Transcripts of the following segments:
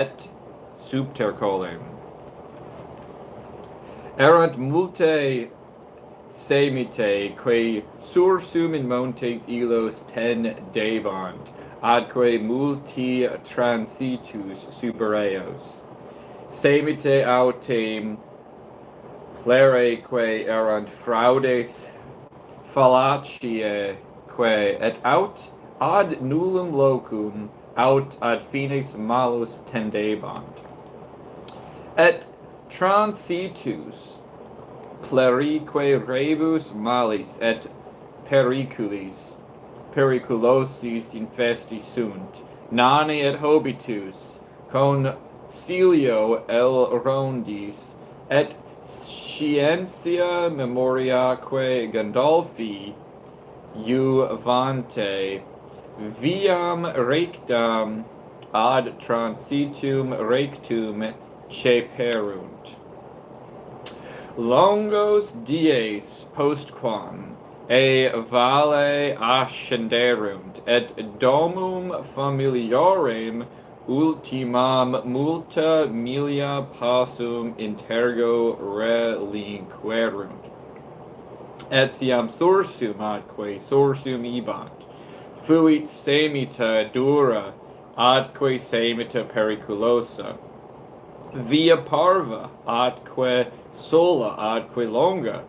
et Subter Collem. Erant multe semite quae sursum in montes illos debant, adque multi transitus supereos. Semite autem pleraeque erant fraudes fallaciae quae et aut ad nullum locum aut ad fines malus tendebant. Et transitus plerique rebus malis et periculosis infesti sunt, nani et Hobbitus, concilio L. Rondis, et scientia memoriaque Gandolfi, juvante, viam rectam ad transitum rectum ceperunt. Longos dies postquam valle ascenderunt, et domum familiarem ultimam multa milia passum intergo relinquerunt. Et siam sursum adque sursum ibant, fuit semita dura adque semita periculosa, via parva adque sola adque longa,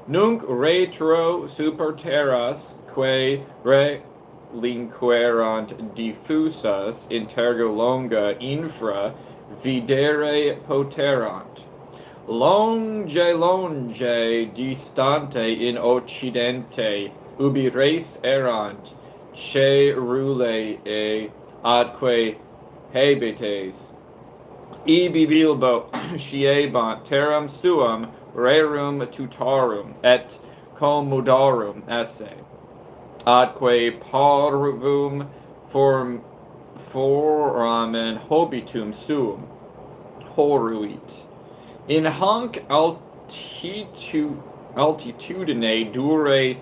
nunc retro super terras quae relinquerant diffusas intergo longa infra videre poterant. Longe distante in occidente ubi res erant cerule adque habites, ibi bilbo sciebant terram suam rerum tutarum et commodarum esse, adque parvum foramen Hobbitum suum horuit. In hanc altitudine dure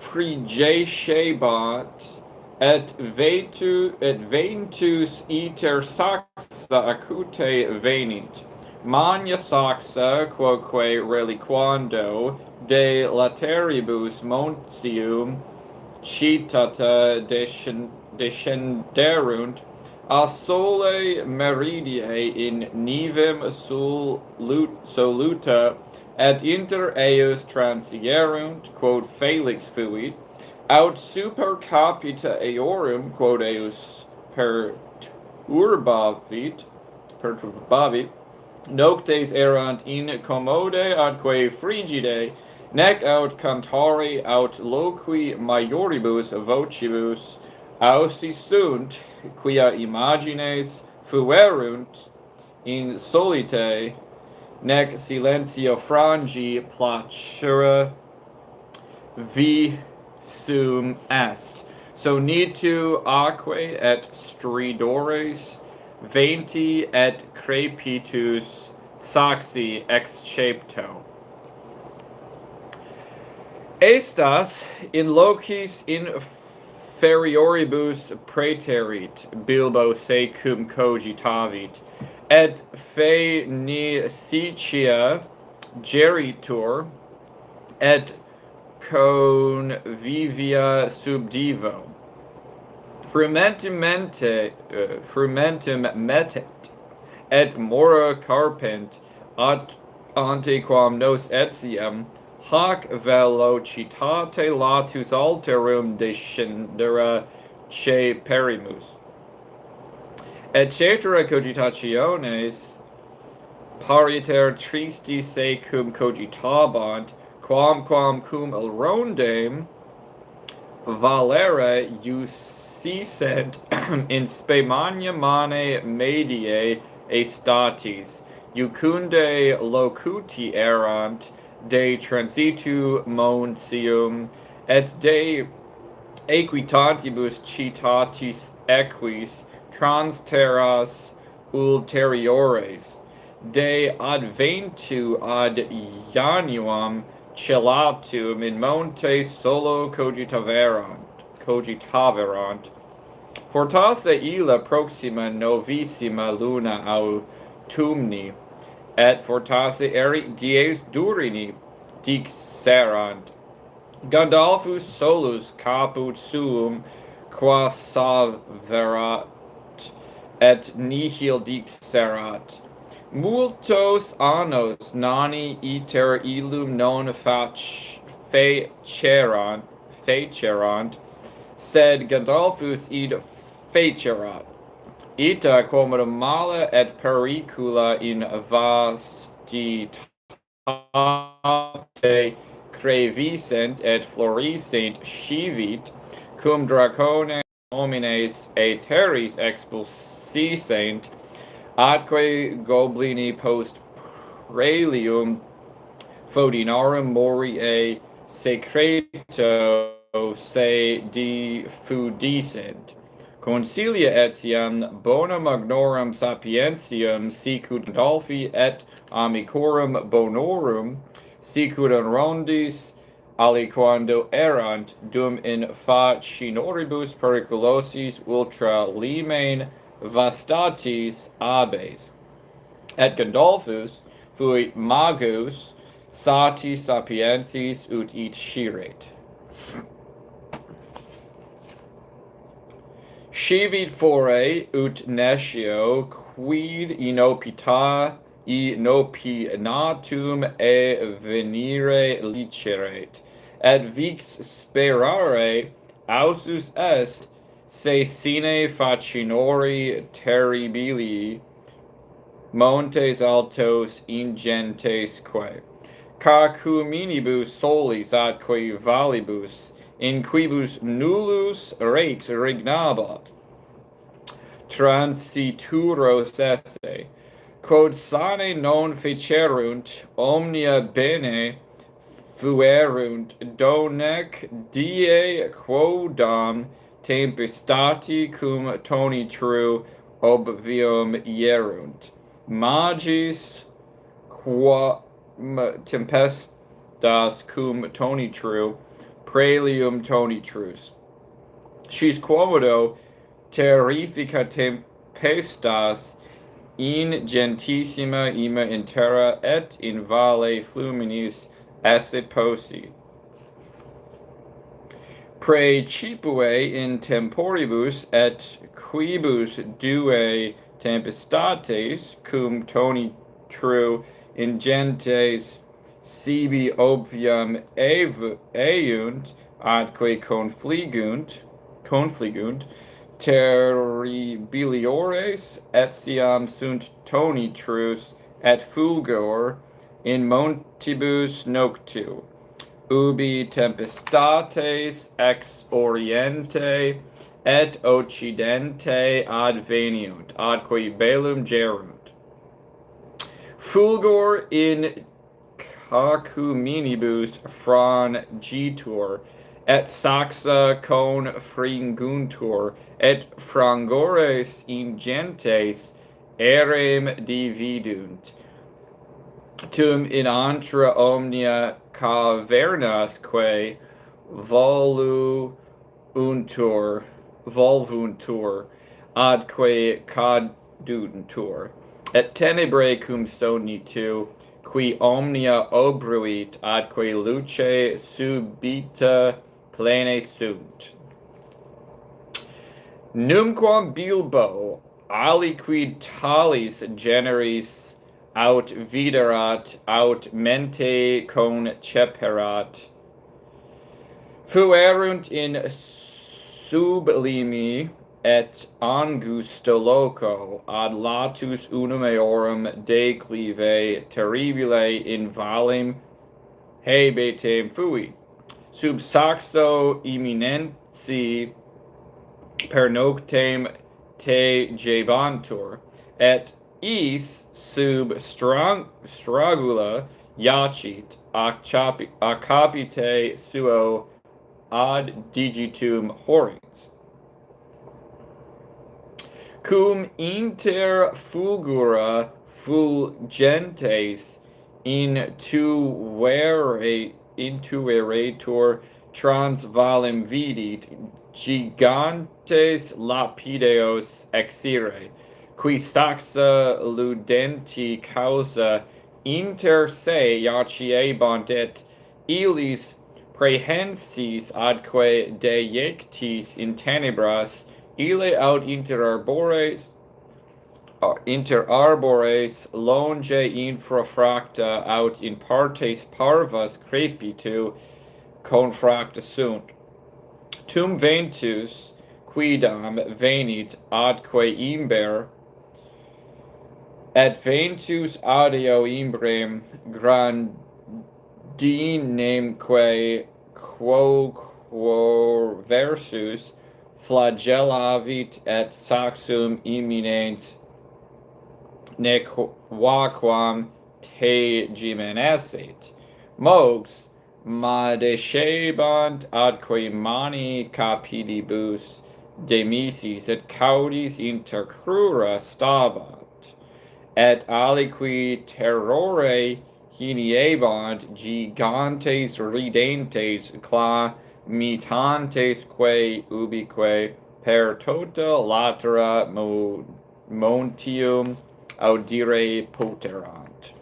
frigescebat, et ventus iter saxa acute venint. Magna saxa, quoque reliquando de lateribus montium citata descenderunt, a sole meridie in nivem soluta, et inter eos transierunt, quod Felix fuit, aut super capita eorum, quod eos perturbavit, noctes erant in commode adque frigide, nec aut cantare aut loqui maioribus vocibus ausi sunt, quia imagines fuerunt in solite, nec silentio frangi placere visum est. So nitu aquae et stridores venti et crepitus saxi excepto. Estas in locis inferioribus praeterit, bilbo secum cogitavit, et Phoenicia geritur, et convivia subdivo. Frumentum metet, et mora carpent, antequam nos etiam, hac velocitate latus alterum descendere ceperimus. Et cetera cogitationes pariter tristi secum cogitabant, quamquam cum alrondem valere iusisset in spe magna mane mediae estatis, iucunde locuti erant de transitu montium, et de equitantibus citatis equis trans terras ulteriores, de adventu ad Januam celatum in monte solo cogitaverant, Fortasse illa proxima novissima luna autumni, et fortasse eri dies durini dixerant. Gandalfus solus caput suum qua saverat, et nihil dixerat. Multos annos nani iter illum non facerant, sed Gandalfus id facerat. Ita quomodo mala et pericula in vastitate crevisent et florisent scivit, cum dracone homines aeteris expulsisent, atque goblini post prelium fodinarum moriae secreto se diffudisent. Consilia etiam bona magnorum sapientium sicut Gandalfi et amicorum bonorum sicut rondis aliquando erant dum in facinoribus periculosis ultra limen vastatis abes. Et Gandalfus fuit magus sati sapiensis ut it sciret. Scivit fore ut nescio quid inopinatum e venire liceret, et vix sperare ausus est se sine facinori terribili montes altos ingentesque, cacuminibus solis atque valibus, in quibus nullus rex regnabat, transituros esse, quod sane non fecerunt, omnia bene fuerunt, donec die quodam tempestati cum tonitru obvium ierunt, magis quam tempestas cum tonitru prelium tonitrus. Sis quomodo terrifica tempestas in gentissima ima in terra et in valle fluminis esse posi. Praecipue in temporibus et quibus due tempestates cum tonitru ingentes sibi obvium eunt, atque confligunt, terribiliores etiam sunt tonitrus et fulgor in montibus noctu, ubi tempestates ex oriente et occidente adveniunt, atque belum gerunt. Fulgor in cacuminibus frangitur, et saxa confringuntur, et frangores ingentes erem dividunt. Tum in antra omnia cavernasque volvuntur, adque caduntur, et tenebrae cum sonitu, qui omnia obruit, adque luce subita plene sunt. Numquam Bilbo aliquid talis generis aut viderat, aut mente conceperat, fuerunt in sublimi et angusto loco ad latus unum eorum declive terribile in valem habetem fuit, sub saxo imminensi per noctem te jebantur, et is sub stragula iacit accapite suo ad digitum horrens. Cum inter fulgura fulgentes intueretur trans valem vidit, gigantes lapideos exire, qui saxa ludenti causa inter se iaciebant et illis prehensis adque deiectis in tenebras, ille aut inter arbores longe infrafracta aut in partes parvas crepitu confracta sunt. Tum ventus quidam venit adque imber, et ventus adeo imbrem grandinemque quo versus flagellavit et saxum imminens nequaquam tegimen esset. Mox madescebant adque mani capidibus demisis et caudis inter crura stabant, et aliqui terrore hiniebant gigantes ridentes clamitantes quae ubique per tota latera montium audire poterant.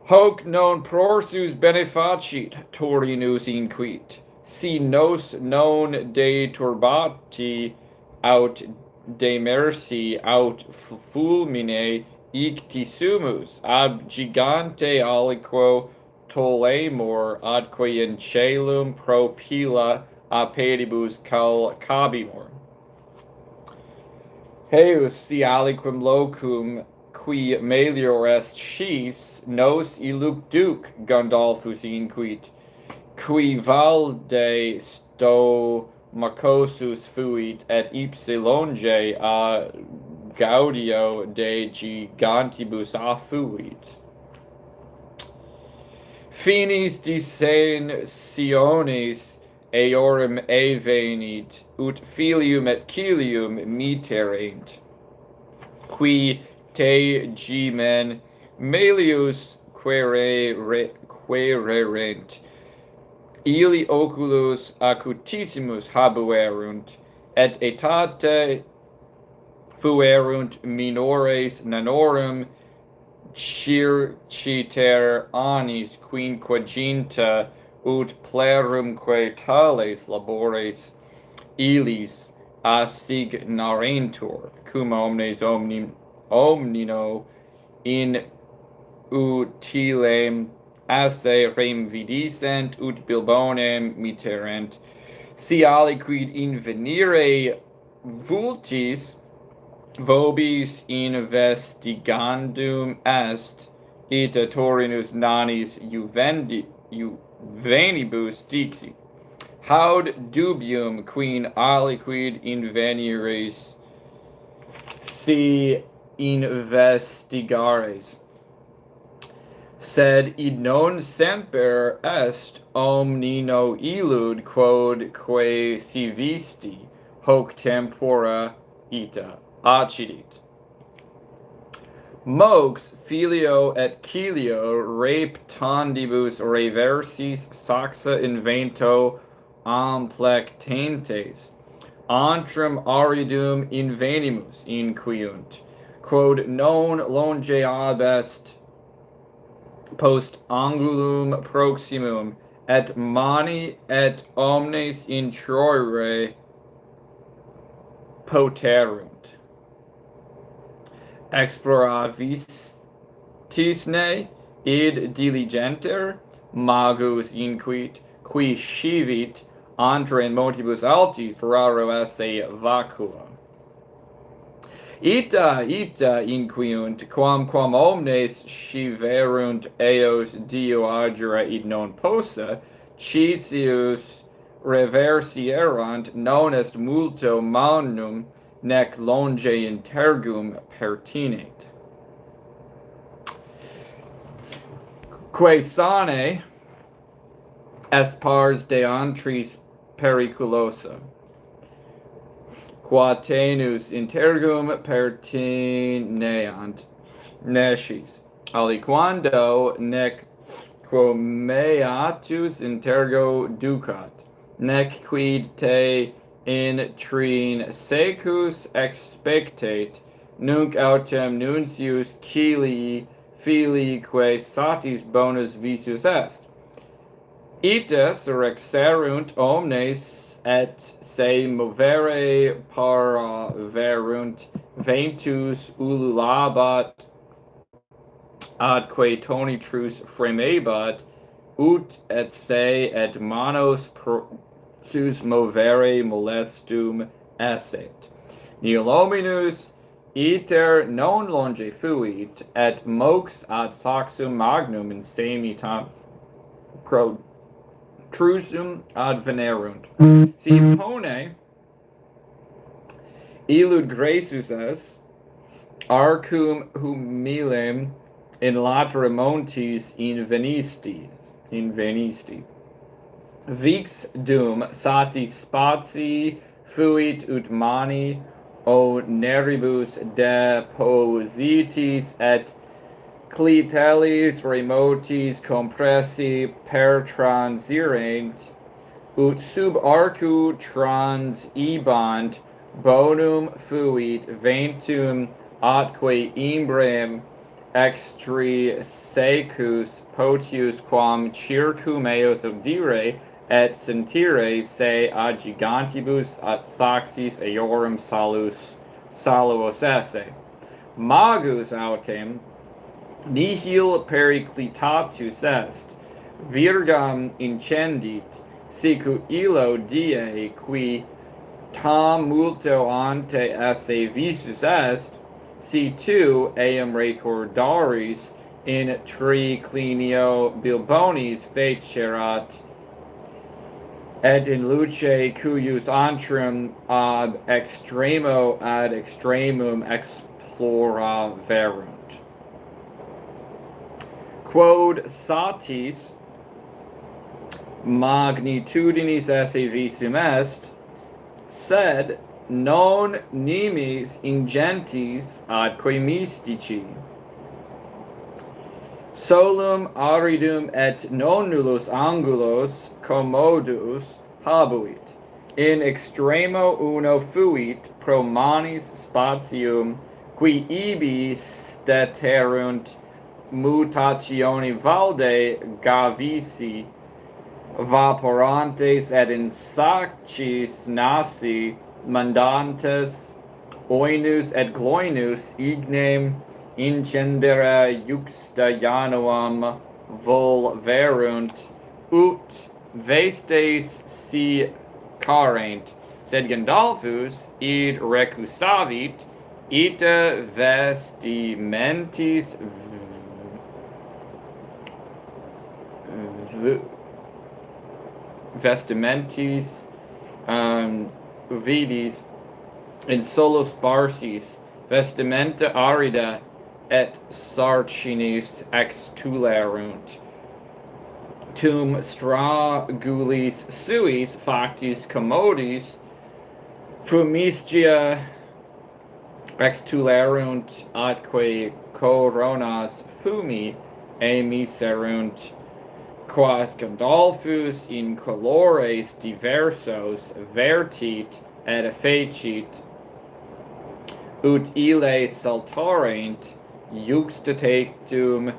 Hoc non prorsus benefacit Torinus inquit, si nos non de turbati aut de merci aut fulmine ictisumus ab gigante aliquo tolemur adque in caelum propila apedibus cabimur. Heus si aliquem locum qui melior est schis nos illucduc Gandalfus inquit, qui valde stomacosus fuit et ipse longe a gaudio de gigantibus affuit. Finis dissensiones eorum evenit, ut filium et cilium miterent, qui tegimen melius quererent, illi oculus acutissimus habuerunt, et etate fuerunt minores nanorum circiter annis quinquaginta, ut plerumque tales labores illis assignarentur, cum omnes omnino in utilem asse rem vidissent, ut bilbonem miterent, si aliquid invenire vultis vobis investigandum est, ita Torinus nanis juvenibus dixit, haud dubium quin aliquid inveniris si investigares, sed id non semper est omnino illud quod quae si visti, hoc tempora ita accidit. Mox filio et cilio reptandibus reversis saxa invento amplectentes, antrum aridum invenimus inquiunt, quod non longeab est post angulum proximum, et mani et omnes introire poterunt. Exploravistisne id diligenter, magus inquit, qui scivit antra in montibus altis raro esse vacua. Ita inquiunt, quam omnes sciverunt eos dio agere id non possa, cicius reversierant, non est multo magnum, nec longe intergum pertinet. Quae sane est pars de antris periculosa, qua tenus intergum pertineant nescis, aliquando nec quo meatus intergo ducat, nec quid te in trine secus expectate, nunc autem nuncius Cilii filii quae satis bonus visus est. Ite surrexerunt omnes et se movere paraverunt ventus ululabat adque tonitrus fremebat ut et se et manos sus movere molestum esset. Nihil hominus iter non longe fuit, et mox ad saxum magnum in semitam protrusum advenerunt. Si pone illud graesus est, arcum humilem in latere montis invenisti. Vix dum satis spatii fuit ut mani o neribus depositis et clitellis remotis compressi pertransirent, ut sub arcu transibant bonum fuit ventum atque imbrem extri secus potius quam circum eos audire et sentire se ad gigantibus at saxis eorum saluos esse. Magus autem nihil periclitatus est, virgam incendit, sicu illo die qui tam multo ante esse visus est, si tu eam recordaris in triclinio bilbonis fecerat, et in luce cuius antrum ab extremo ad extremum exploraverunt. Quod satis magnitudinis esse visum est, sed non nimis ingentis adque mystici. Solum aridum et non nullus angulos commodus habuit. In extremo uno fuit pro manis spatium, qui ibi steterunt mutationi valde gavisi, vaporantes et in sacis nasi mandantes, oinus et gloinus ignem incendere juxta januam volverunt, ut vestes si carent, sed Gandalfus id recusavit, ita vestimentis vidis in solo sparsis vestimenta arida et sarcinis extulerunt, tum stragulis suis factis commodis fumisgia extulerunt atque coronas fumi emiserunt, quas Gandalfus in colores diversos vertit et effecit, ut ille saltarent juxtatetum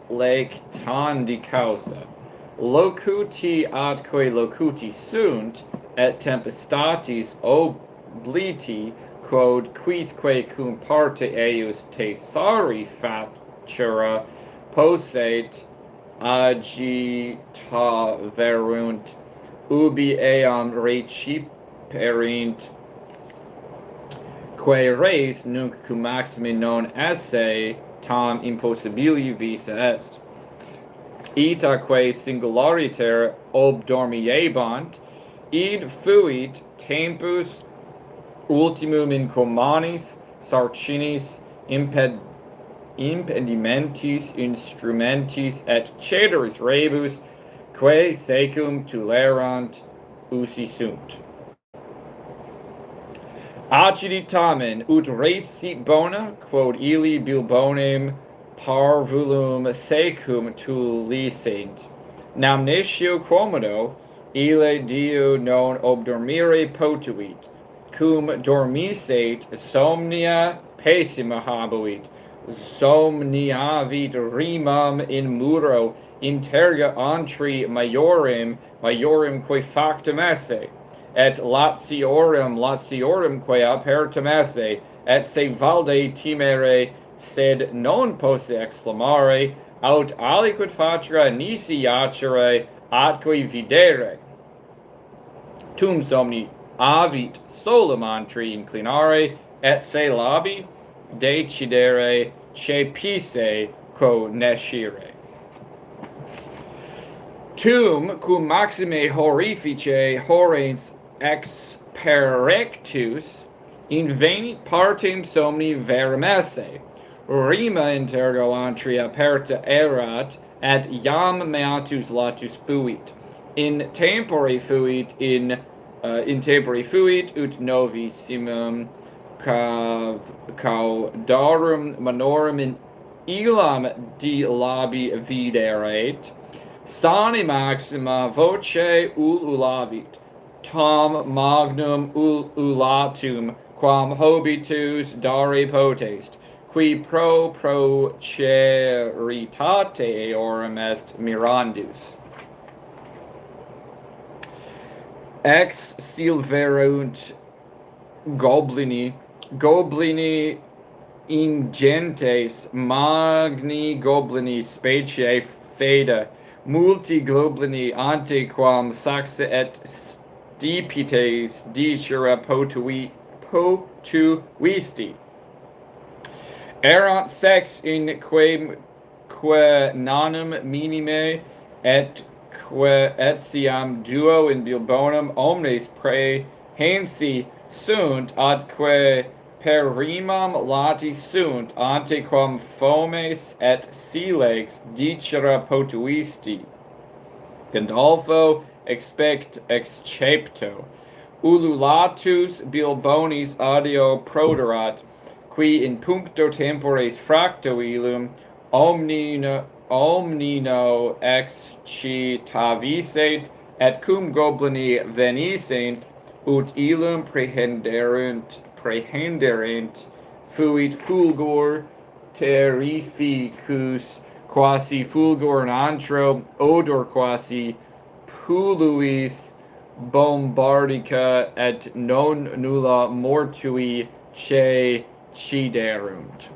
oblectandi causa. Locuti atque locuti sunt, et tempestatis obliti, quod quisque cum parte eius tesari fatura posset agitaverunt, ubi eam reciperint, quae res nunc cum maxime non esse tam impossibili visa est. Itaque singulariter obdormiebant, id fuit tempus ultimum in comanis sarcinis impedimentis instrumentis et ceteris rebus, quae secum tulerant usi sunt. Accidit tamen, ut res sit bona, quod illi bilbonem parvulum secum tulisent. Namnatio quomodo, Ille Dio non obdormire potuit, cum dormisset somnia pessima habuit, somniavit rimam in muro interga antri majorem quae factum esse, et latiorum quae apertum esse, et se valde timere, sed non posse exclamare, aut aliquid facere nisi iacere, atque videre. Tum somni avit solum antri inclinare, et se labi decidere cepisse quo nescire. Tum cum maxime horrifice horrens experectus invenit partem somni verum esse, rima intergo antri aperta erat, et iam meatus latus fuit. In tempore fuit ut novissimum caudarum manorum in illam di labi videret, sane maxima voce ululavit, tam magnum ulatum, quam Hobbitus dare potest, qui pro cheritate eorum est mirandus. Ex silverunt goblini ingentes magni goblini specie feda, multi goblini ante quam saxa et stipites dicere potuisti. Erant sex in quem nanum minime et etiam duo in bilbonum omnes praehensi sunt, adque per rimam lati sunt, ante quam fomes et silex dicere potuisti. Gandolfo excepto, ululatus bilbonis audio proderat, qui in puncto tempores fracto illum omnino excitaviset, et cum goblini venisent, ut illum prehenderent, fuit fulgor terrificus, quasi fulgor in antro, odor quasi puluis bombardica, et non nulla mortui ciderunt.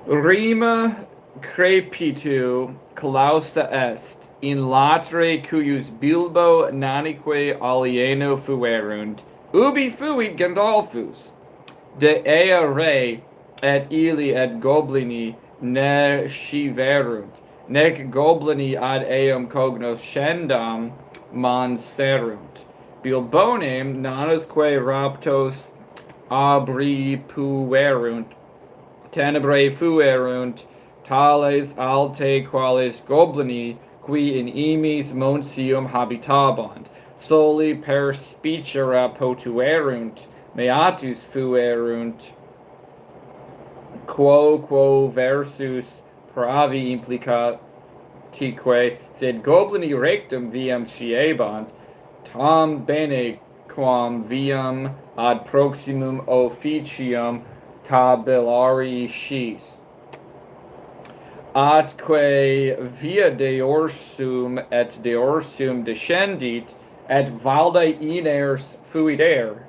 Rima crepitu clausa est, in latre cuius bilbo nanique alieno fuerunt, ubi fuit Gandolfus, de ea re, et illi et goblini ne sciverunt, nec goblini ad eum cognoscendam manserunt, bilbonem nanusque raptos abripuerunt, tenebrae fuerunt, tales alte quales goblini, qui in imis monsium habitabant, soli per spicera potuerunt, meatus fuerunt, quo versus pravi implicatique, sed goblini rectum viam sciebant, tam bene quam viam ad proximum officium tabellari scis. Atque via deorsum et deorsum descendit, et valde iners fuit air,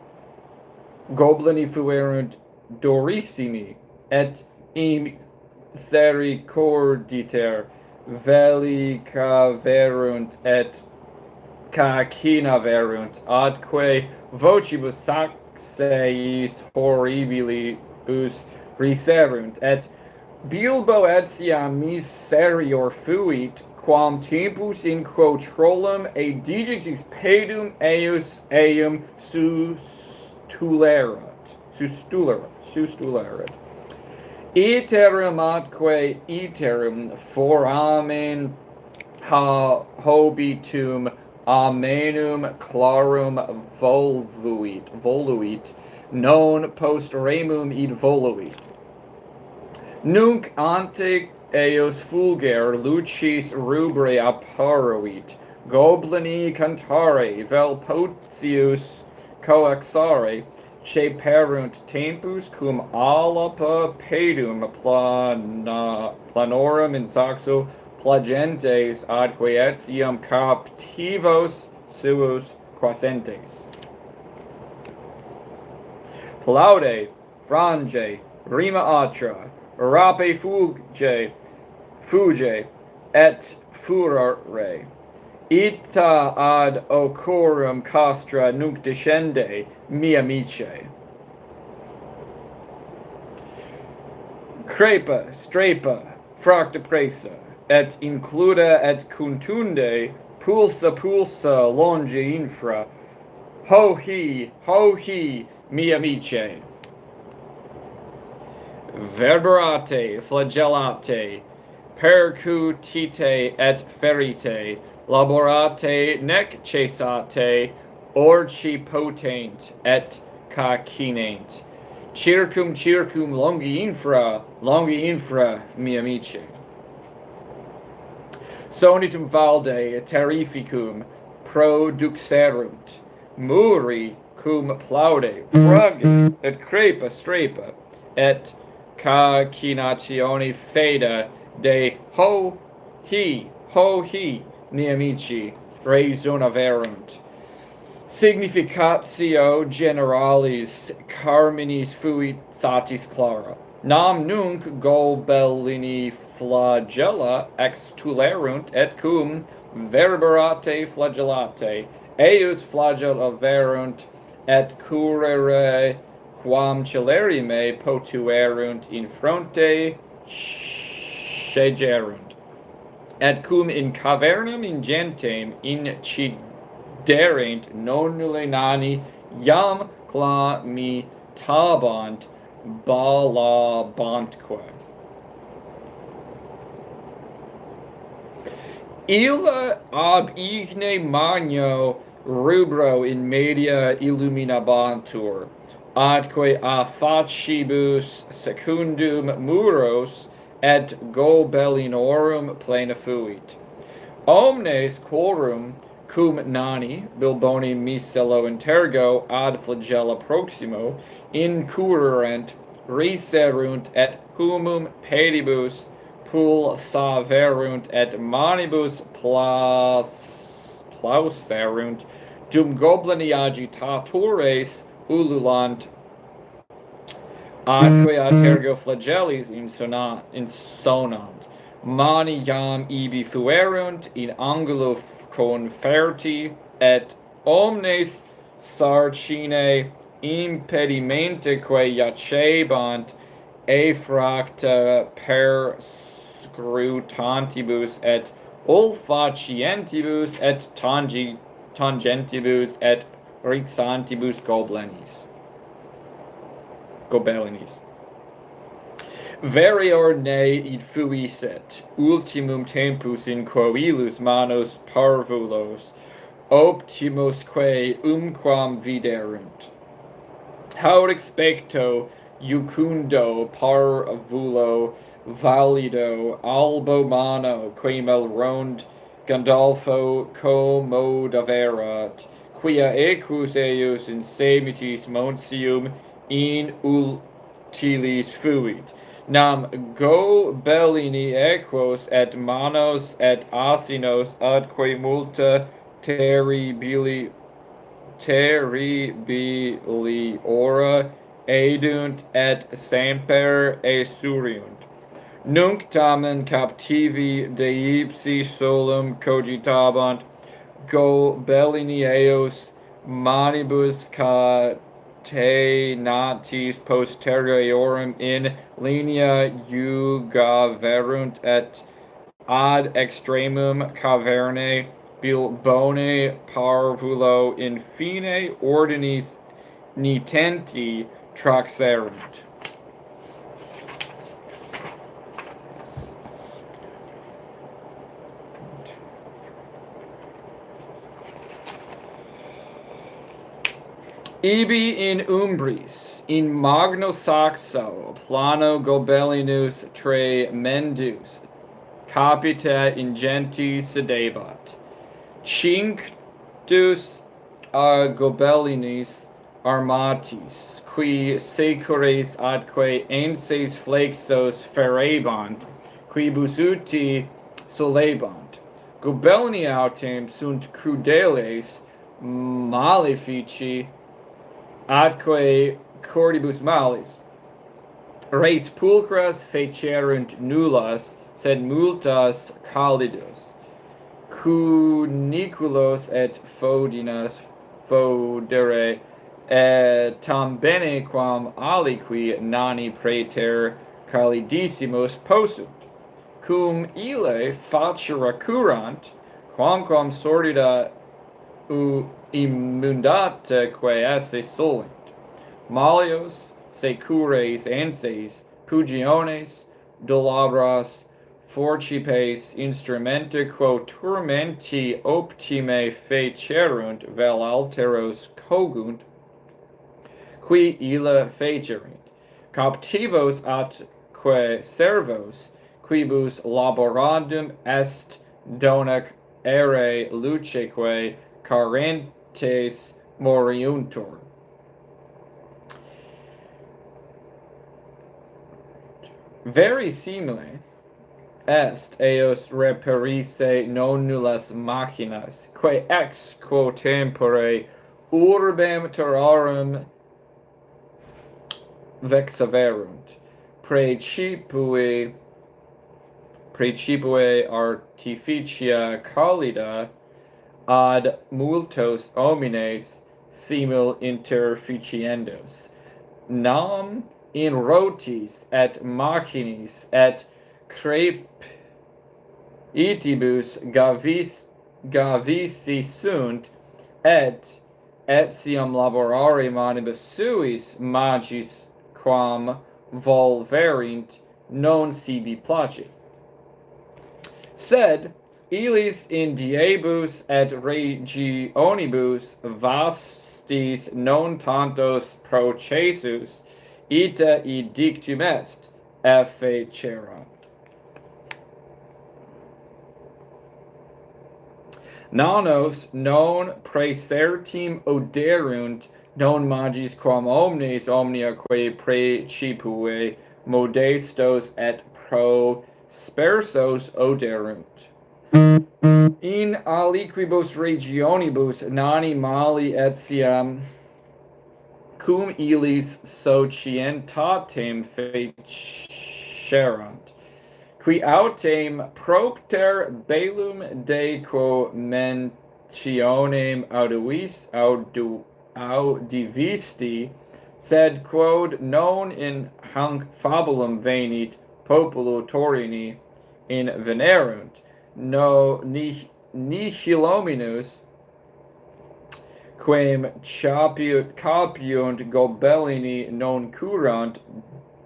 goblini fuerunt dorissimi, et misericorditer vellicaverunt et cacinaverunt, atque vocibus saxeis horribilibus riserunt, et bilbo etiam miserior fuit, quam tempus in quo trollum e digitis pedum eum sustulerat. Iterum atque iterum foramen hobitum amenum clarum voluit, non post remum id voluit. Nunc ante eos fulger lucis rubre apparuit, goblini cantare, vel potius coaxare, ceperunt tempus cum alapa pedum planorum in saxo plagentes adque etiam captivos suos quasentes. Plaude, frange, rima atra, rape fuge, et furore. Ita ad ocorum castra nunc descende, mi amice. Crepa, strepa, fracta presa, et includa et contunde, pulsa longe infra, ho hi, mi amice. Verberate, flagellate, percutite et ferite, laborate nec cessate, orci potent et cacinent. Circum longi infra, mi amici. Sonitum valde terrificum produxerunt, muri cum plaude, fragi, et crepa strepa, et cacinatione feda de ho hi, mi amici, resonaverunt. Significatio generalis carminis fuit satis clara. Nam nunc gobelini flagella extulerunt et cum verberate flagellate, eius flagella verunt et curere quam celerime potuerunt in fronte scegerunt, et cum in cavernam ingentem inciderent nonnule nani iam clamitabant balabantque. Ille ab igne magno rubro in media illuminabantur, atque a facibus secundum muros et gobelinorum plena fuit. Omnes quorum cum nani bilboni micello intergo ad flagella proximo incurrent riserunt et humum pedibus pulsaverunt et manibus plauserunt, dum goblini agitatores ululant, atque ad tergo flagellis insonant, mani iam ibi fuerunt in angulo conferti, et omnes sarcine impedimentaque iacebant effracta per scrutantibus et olfacientibus et tangentibus et rixantibus gobelinis. Verior ne id fuiset, ultimum tempus in quo illus manos parvulos, optimosque umquam viderunt. Haud expecto iucundo parvulo valido albomano quemel rond Gandolfo commodaverat, quia equus eius in semitis monsium in utilis fuit. Nam gobelini equos et manos et asinos adque multa terribili ora edunt et semper esuriunt. Nunc tamen captivi deipsi solum cogitabant, gobelini eos manibus catenatis posteriorum in linea jugaverunt, et ad extremum cavernae bilbone parvulo in fine ordinis nitenti traxerunt. Ibi in umbris, in magno saxo, plano gobelinus tre mendus, capita ingentis sedebat. Cinctus gobelinis armatis, qui secures atque enses flexos ferebant, quibus uti solebant. Gobelini autem sunt crudeles malefici atque cordibus malis. Res pulchras fecerunt nullas, sed multas calidus. Cuniculos et fodinas fodere, et tam bene quam aliqui nani praeter calidissimus possunt. Cum ille facere curant, quamquam sordida immundata quae esse solent. Malios, secures enses, pugiones, dolabras, forcipes instrumenta quo turmenti optime fecerunt vel alteros cogunt, qui illa fecerunt. Captivos atque servos, quibus laborandum est donac ere luceque carentes moriuntur. Very simile est eos reperise non nullas machinas, quae ex quo tempore urbem terrarum vexaverunt, praecipue artificia callida ad multos homines simil interficiendos. Nam in rotis et machinis et crepitibus gavisi sunt, et etiam laborare manibus suis magis quam volverint non sibi placet. Sed illis in diebus et regionibus vastis non tantos procesus ita edictum est, efferent. Nanos non praesertim oderunt, non magis quam omnes omnia quae praecipue modestos et prospersos oderunt. In aliquibus regionibus nani mali etiam cum illis societatem fecerunt, qui autem propter bellum de quo mentionem audivisti, sed quod non in hanc fabulum venit populo Torini invenerunt, no nihilominus quem capiunt gobellini non curant,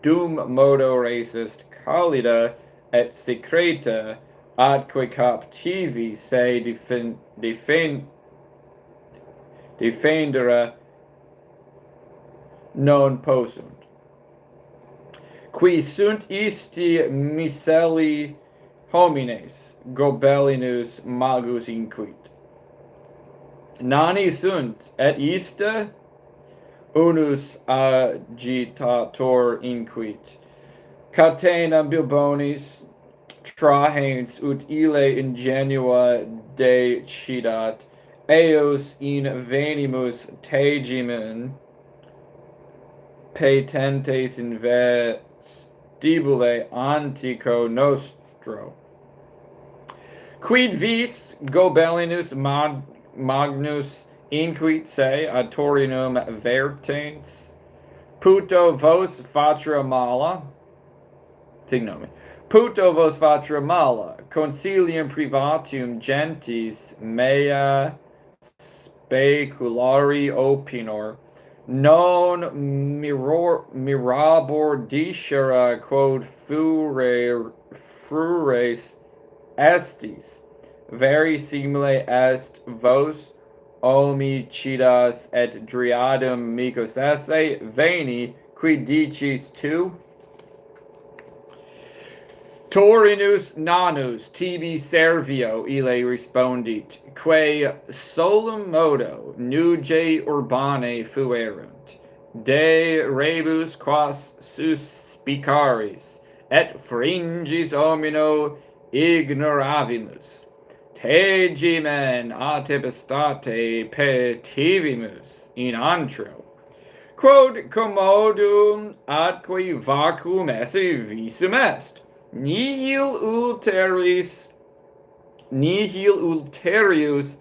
dum modo resist callida et secreta, atque captivi se defendere non possunt. Qui sunt isti micelli homines, gobellinus magus inquit. Nani sunt, et ista unus agitator inquit. Catena bilbonis trahens ut ille ingenua decidat, eos in venimus tegimen petentes in vestibule antico nostro. Quid vis gobellinus magnus inquit se ad Torinum vertens, puto vos fatra mala, signomen, puto vos fatra mala, concilium privatum gentis mea speculari opinor, non mirabor dicere quod frures estis, very simile est vos homicidas et driadum micos esse, veni, qui dicis tu? Torinus nanus tibi servio, ille respondit, quae solum modo nuge urbane fuerunt, de rebus quas suspicaris, et fringis homino ignoravimus, tegimen a tempestate petivimus in antro, quod commodum atque vacuum esse visum est, nihil ulterius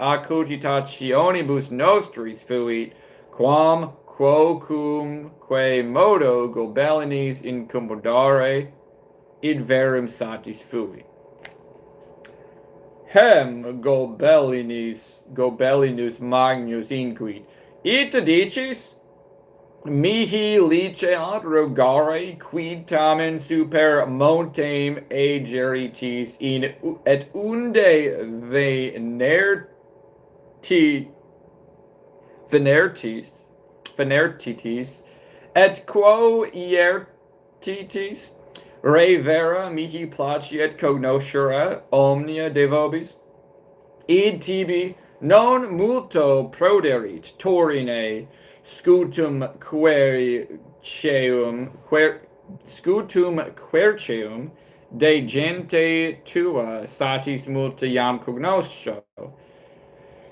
a cogitationibus nostris fuit, quam quoque modo gobelinis incommodare id verum satis fuit. Hem gobelinus magnus inquit, ita dicis, mihi liceat rogare quid tamen super montem ageritis in et unde venertitis et quo iertitis re vera mihi placiet cognoscere omnia de vobis, id tibi non multo proderit Torine scutum querceum de gente tua satis multa iam cognosco,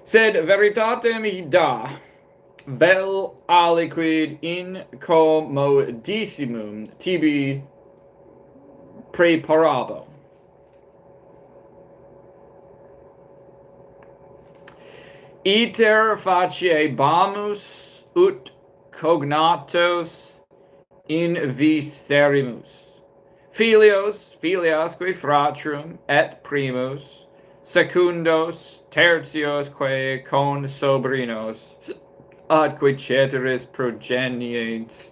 sed veritatem da vel aliquid incommodissimum tibi preparabo. Iter faciebamus ut cognatos inviserimus, filiasque fratrum et primus, secundos, tertios quae consobrinos, adque ceteris progeniens,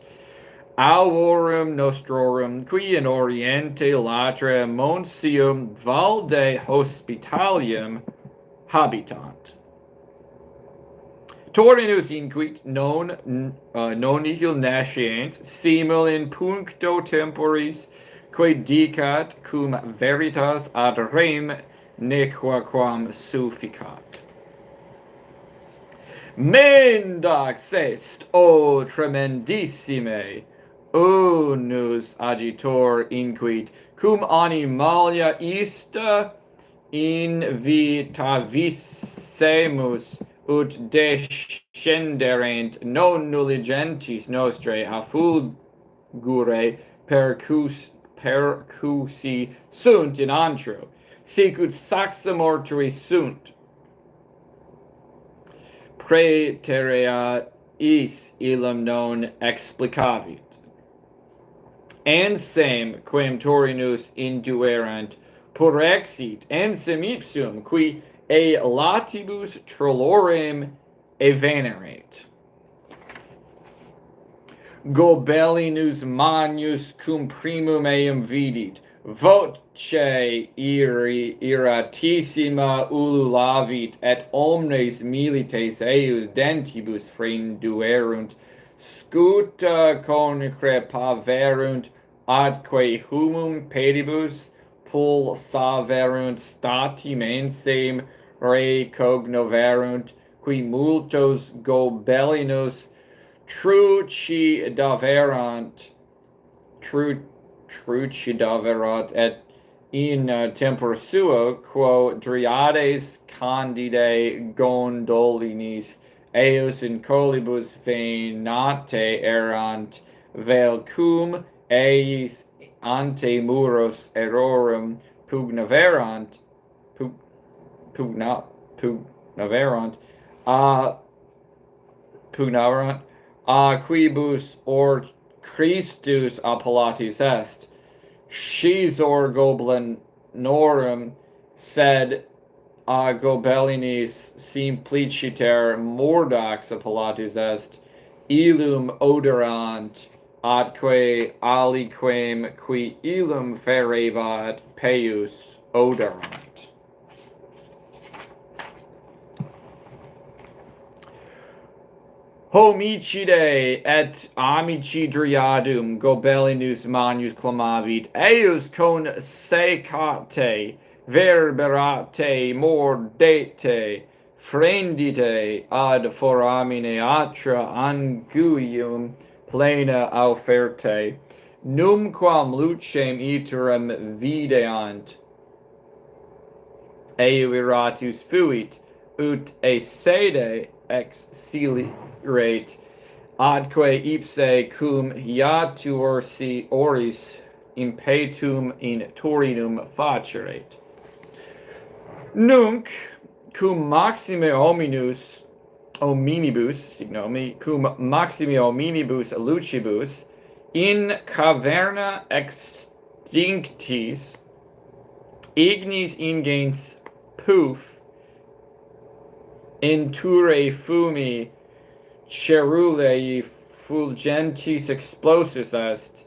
aurorum nostrorum, qui in oriente latra monsium valde hospitalium habitant. Torinus inquit non nihil nasciens simul in puncto temporis quae dicat cum veritas ad rem nequaquam sufficat. Mendax est, o tremendissime, unus agitor inquit, cum animalia ista invitavissemus ut descenderent non nulligentis nostrae a fulgure percussi sunt in antro, sic ut saxa mortui sunt. Praeterea is illum non explicavit. Ensem quem Torinus induerant porexit ensem ipsum qui e latibus trollorem evenerate. Gobelinus magnus cum primum eum vidit, voce iratissima ululavit, et omnes milites eius dentibus frenduerunt, scuta concrepaverunt, adque humum pedibus pulsaverunt, stati mensem recognoverunt, qui multos gobelinus trucidaverant et in tempora sua, quo driades candide gondolinis eius in collibus venate erant, vel cum eis ante muros erorum pugnaverant, quibus or Christus appellatis est, scizor gobelinorum, sed gobelinis simpliciter mordax appellatis est, illum oderant, atque aliquem qui illum ferebat peius oderant. Homicide et amicidriadum gobelinus manius clamavit, eius con secate verberate mordete, frendite ad foramine atra anguium plena auferte, numquam lucem iterum videant, eu iratus fuit, ut a sede exilirate, adque ipse cum hiatursi oris impetum in turinum facerate. Nunc cum maxime hominibus, signomi, cum maxime hominibus lucibus, in caverna extinctis, ignis ingens puf, inture fumi, cerulei fulgentis explosus est,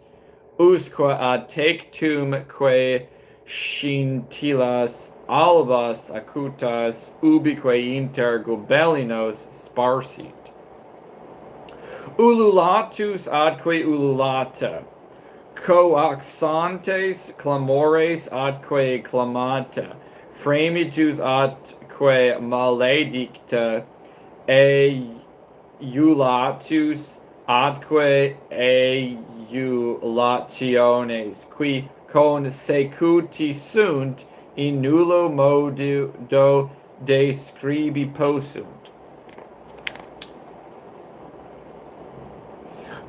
usque ad tectum quae scintillas albas acutas ubique inter gobelinos sparsit. Ululatus adque ululata, coaxantes clamores adque clamata, fremitus adque maledicta, eiulatus adque eiulationes, qui consecuti sunt in nullo modo describi possunt.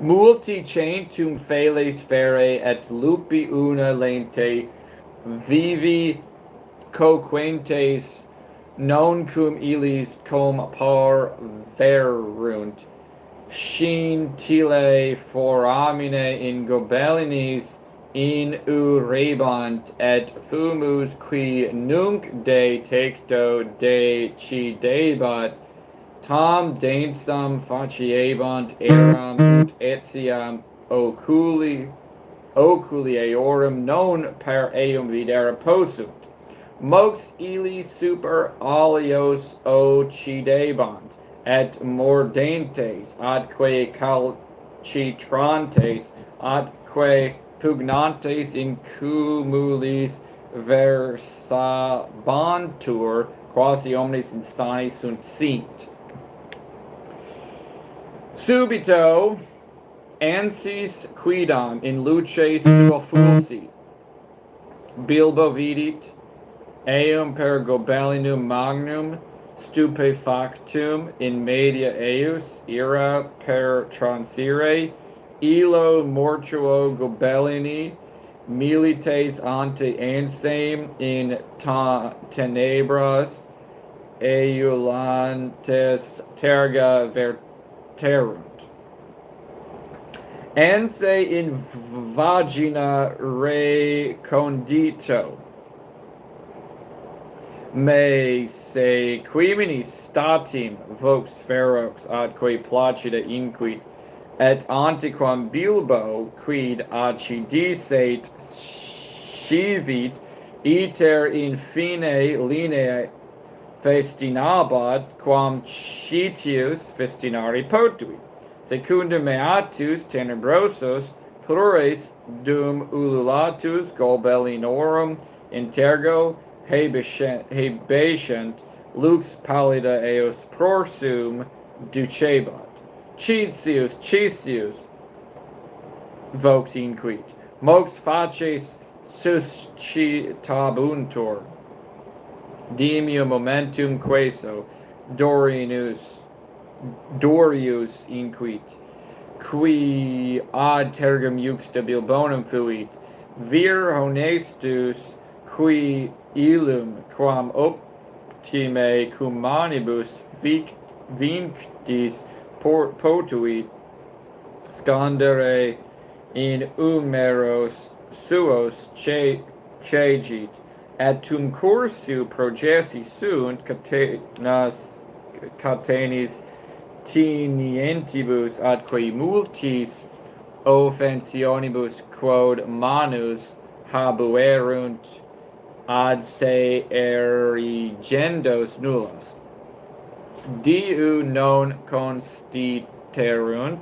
Multi centum feles fere et lupi una lente vivi coquentes non cum illis com par verunt, scintille foramine in gobelinis in urebant, et fumus qui nunc de tecto decidebat, tam densam faciebant eram ut etiam oculi eorum non per eum videre possunt, mox illi super alios occidebant, et mordentes, adque calcitrantes, adque pugnantes in cumulis versabantur, quasi omnes insani sunt sint. Subito ansis quidam in luce sua fulsi, Bilbo vidit, eum per gobelinum magnum stupefactum in media eius ira per transire, illo mortuo gobelini milites ante ansem in tenebras eulantes terga verterunt. Anse in vagina recondito, me se quimini statim vox ferox adque placida inquit, et antiquam Bilbo quid accidisset scivit, iter in fine linea festinabat, quam citius festinari potuit. Secundum meatus tenebrosos plures dum ululatus gobelinorum intergo hebescent lux pallida eos prorsum ducebat. Cicius vox inquit, mox faces suscitabuntur, demio momentum queso, Dorius inquit, qui ad tergum iuxta Bilbonum fuit, vir honestus qui illum quam optime cum manibus vinctis potuit, scandere in umeros suos cegit, et tum cursu progessi sunt catenis tinientibus atque multis offensionibus quod manus habuerunt ad se erigendos nullas. Diu non terunt,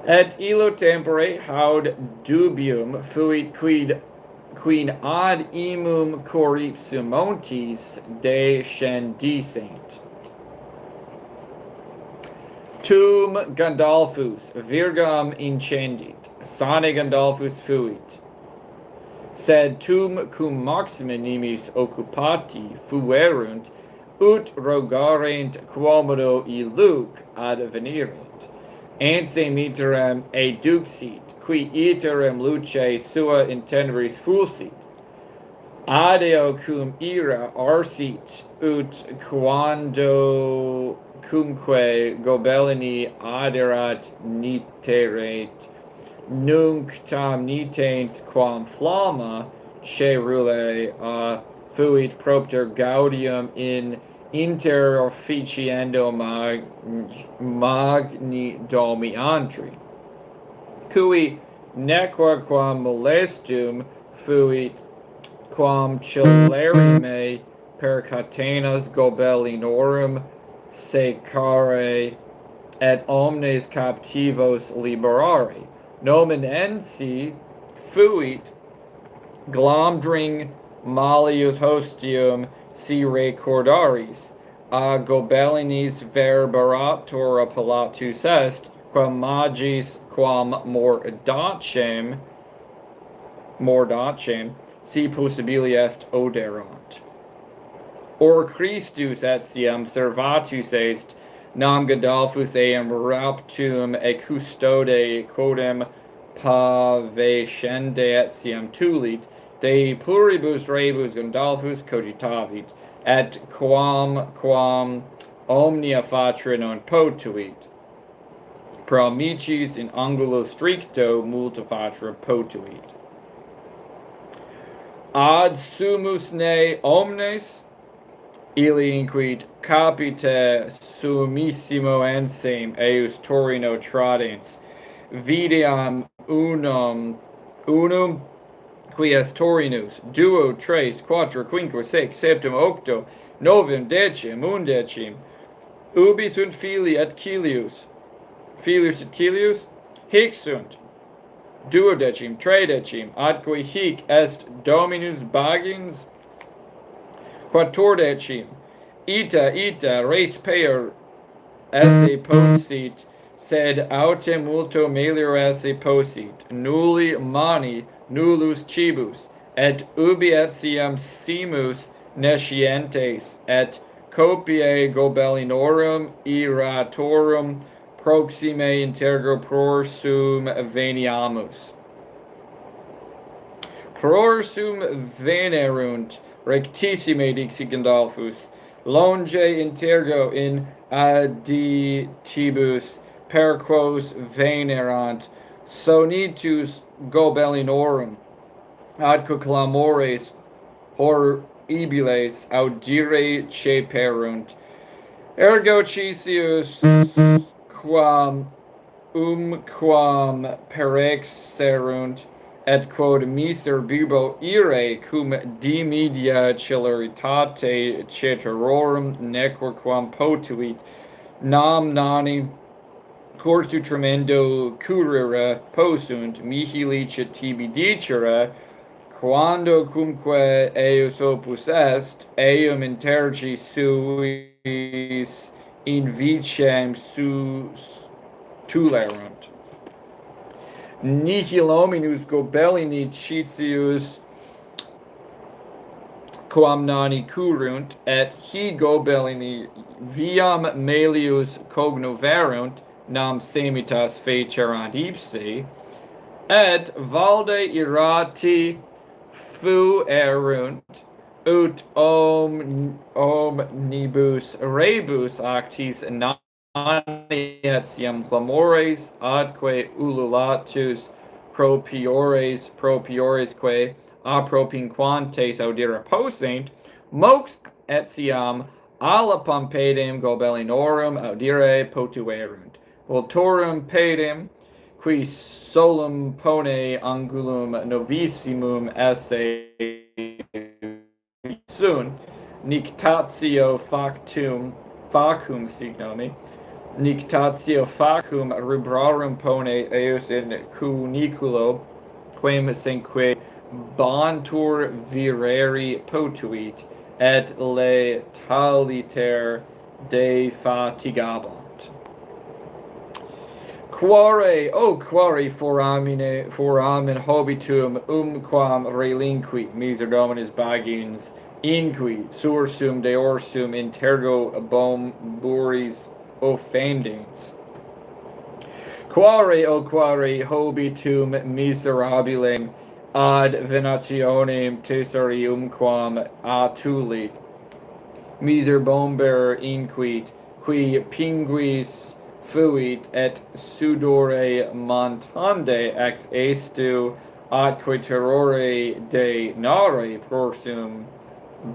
et illo tempore haud dubium fuit quid ad imum corripsum montis descendissent. Tum Gandalfus virgam incendit, sane Gandalfus fuit, sed tum cum maxima nimis occupati fuerunt, ut rogarent quomodo illuc advenirent. Anse miterem eduxit, qui iterem luce sua intendris fulsit, adeo cum ira arsit, ut quando cumque gobelini aderat niterate, nunc tam nitens quam flamma cerule fuit propter gaudium in inter officiendo magni domiantri, cui nequa quam molestum fuit quam celerime per catenas gobelinorum secare et omnes captivos liberare, nomen ensi fuit glamdring malius hostium si recordaris, a gobelinis verberator appellatus est, quam magis quam mordacem si possibili est oderant. Or Christus etiam servatus est, nam Gandalfus eam raptum e custode quodem pavescende etiam tulit, de pluribus rebus Gandalfus cogitavit, et quam omnia fatra non potuit, pro amicis in angulo stricto multa fatra potuit. Ad sumus ne omnes, Ille inquit capite sumissimo ensem eius Torino tradens, videam unum qui est Torinus, duo, tres, quattro, quinque, sex, septem, octo, novem, decim, undecim, ubi sunt filius et Cilius, hic sunt, duodecim, tridecim, atque hic est Dominus Bagins, quattordecim, ita, res per esse possit, sed autem multo melior esse possit, nulli mani, nullus cibus, et ubi etiam simus nescientes, et copiae gobelinorum iratorum proxime intergo prorsum veniamus. Prorsum venerunt rectissime dixit Gandalfus, longe intergo in additibus per quos venerant, sonitus gobelinorum, adque clamores horribiles audire ceperunt, ergo cicius quam perexerunt, et quod miser bibo ire cum dimidia celeritate ceterorum nequo quam potuit, nam nani cursu tremendo currere possunt mihili tibi dicere, quando cumque eius opus est, eum intergi suis in vicem tulerunt. Nihil hominus gobellini citius quam nani currunt, et hi gobellini viam melius cognoverunt, nam semitas fecerant ipse, et valde irati fuerunt, ut omnibus rebus actis nani etiam clamores, adque ululatus propiores que apropinquantes audire possent, mox etiam alla pampedem gobelinorum audire potuerunt, vultorum pedem, qui solum pone angulum novissimum esse sunt, nictatio facum signomi, nictatio facum rubrarum pone eus in cuniculo, quem senque bantur vireri potuit, et le taliter defatigabant. Quare foramen hobitum quam relinquit miser dominus bagins inquit sursum deorsum intergo bomburis offendens. Quare hobitum miserabilem ad venationem tesorium quam atulit miser bomber inquit qui pinguis fuit et sudore montande ex estu atque terrore de nare prorsum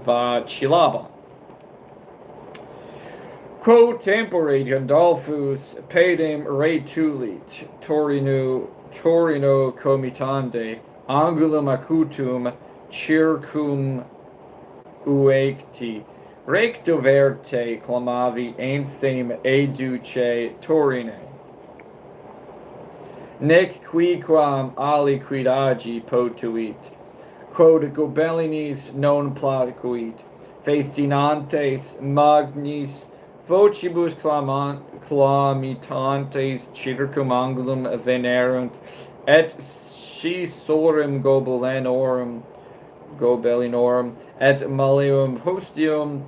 vacillabant. Quo tempore Gandolphus pedem retulit Torino comitande angulum acutum circum uecti recto verte clamavi ensem educe Torine. Nec quiquam aliquid agi potuit, quod gobellinis non placuit, festinantes magnis vocibus clamitantes circum angulum venerunt, et scisorum gobellinorum, et maleum hostium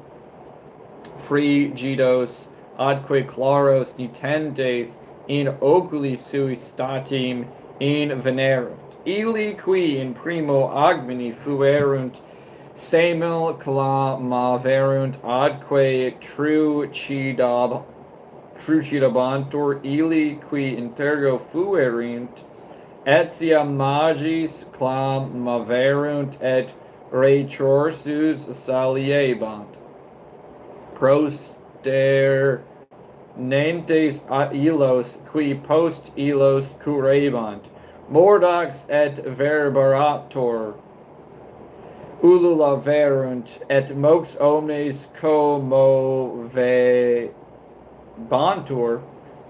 frigidos adque claros nitentes in oculi sui statim in venerunt. Ille qui in primo agmini fuerunt semel clamaverunt adque trucidabantur, ille qui intergo fuerunt etiam magis clamaverunt et retorsus saliebant. Prosternentes illos qui post illos curebant, mordax et verbarator, ulula verunt, et mox omnes commovebantur,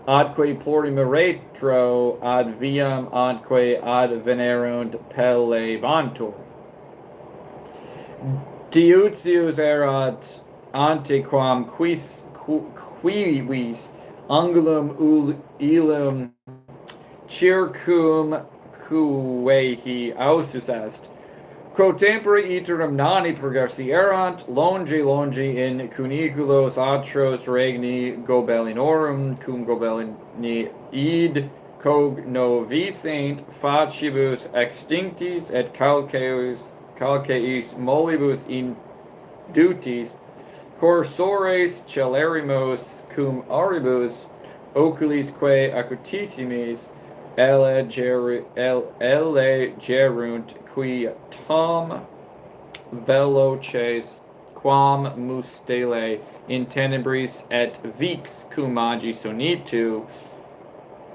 adque plurimeretro ad viam adque ad venerunt pellebantur. Diutius erat antequam quivis angulum illum circum cuehi ausus est, quo tempore iterum nani progressi erant, longe in cuniculos atros regni gobellinorum, cum gobellini id cognovicent facibus extinctis et calceis molibus indutis, corsores celerimos cum auribus oculis quae acutissimis elegerunt, qui tam veloces quam mustele in tenebris et vix cum magi sonitu,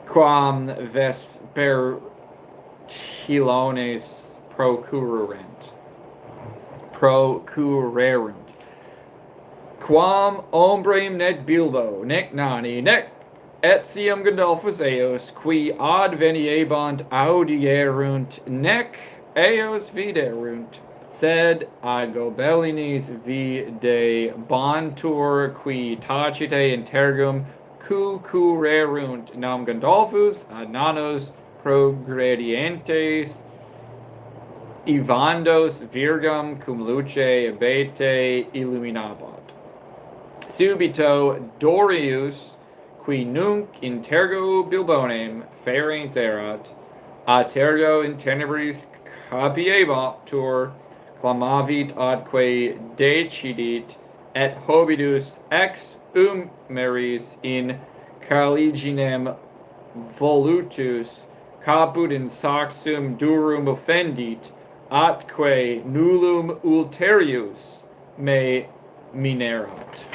quam vespertilones procurerunt. Quam ombrem nec bilbo, nec nani, nec etiam Gandolphus eos, qui ad veniebant audierunt, nec eos viderunt, sed ad gobellinis videbantur, qui tacite intergum cucurerunt, nam Gandolphus ad nanos progredientes Ivandos virgam cum luce abete illuminabat. Subito Dorius, qui nunc in tergo bilbonem ferens erat, a tergo in tenebris capiebatur, clamavit adque decidit, et Hobbitus ex meris in caliginem volutus, caput in saxum durum offendit, atque nullum ulterius me minerat.